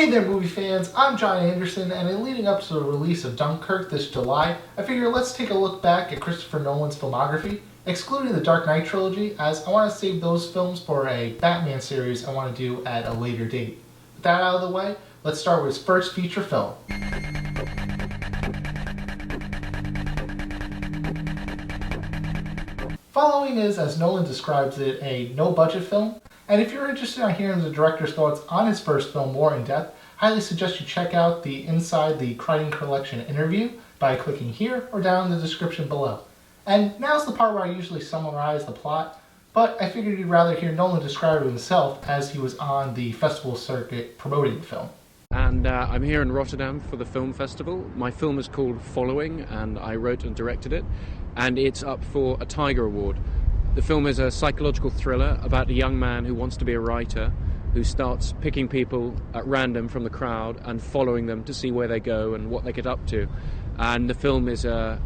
Hey there movie fans, I'm John Andersen, and in leading up to the release of Dunkirk this July, I figured let's take a look back at Christopher Nolan's filmography, excluding the Dark Knight trilogy, as I want to save those films for a Batman series I want to do at a later date. With that out of the way, let's start with his first feature film. Following is, as Nolan describes it, a no-budget film. And if you're interested in hearing the director's thoughts on his first film more in depth, I highly suggest you check out the Inside the Crichton Collection interview by clicking here or down in the description below. And now's the part where I usually summarize the plot, but I figured you'd rather hear Nolan describe it himself as he was on the festival circuit promoting the film. And I'm here in Rotterdam for the film festival. My film is called Following, and I wrote and directed it, and it's up for a Tiger Award. The film is a psychological thriller about a young man who wants to be a writer, who starts picking people at random from the crowd and following them to see where they go and what they get up to. And the film is a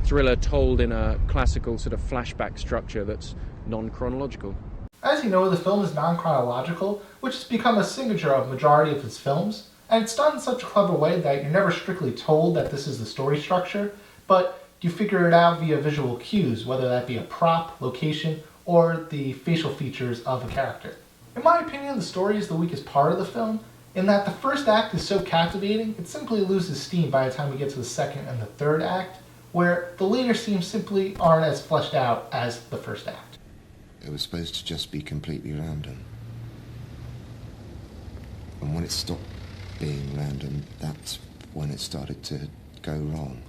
thriller told in a classical sort of flashback structure that's non-chronological. As you know, the film is non-chronological, which has become a signature of majority of his films, and it's done in such a clever way that you're never strictly told that this is the story structure, but you figure it out via visual cues, whether that be a prop, location, or the facial features of a character. In my opinion, the story is the weakest part of the film, in that the first act is so captivating, it simply loses steam by the time we get to the second and the third act, where the later scenes simply aren't as fleshed out as the first act. It was supposed to just be completely random. And when it stopped being random, that's when it started to go wrong.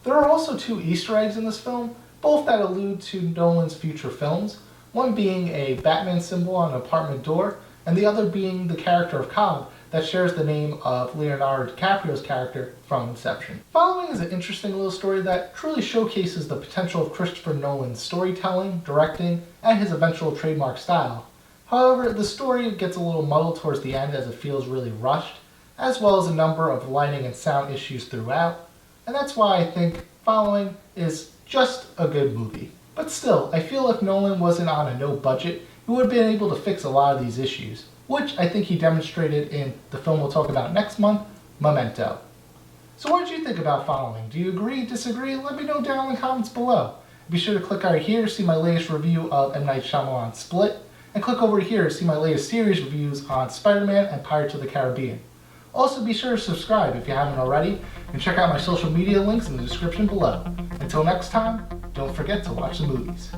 There are also two Easter eggs in this film, both that allude to Nolan's future films, one being a Batman symbol on an apartment door, and the other being the character of Cobb that shares the name of Leonardo DiCaprio's character from Inception. Following is an interesting little story that truly showcases the potential of Christopher Nolan's storytelling, directing, and his eventual trademark style. However, the story gets a little muddled towards the end as it feels really rushed, as well as a number of lighting and sound issues throughout. And that's why I think Following is just a good movie. But still, I feel if Nolan wasn't on a no budget, he would have been able to fix a lot of these issues, which I think he demonstrated in the film we'll talk about next month, Memento. So what did you think about Following? Do you agree, disagree? Let me know down in the comments below. Be sure to click right here to see my latest review of M. Night Shyamalan's Split, and click over here to see my latest series reviews on Spider-Man and Pirates of the Caribbean. Also, be sure to subscribe if you haven't already, and check out my social media links in the description below. Until next time, don't forget to watch the movies.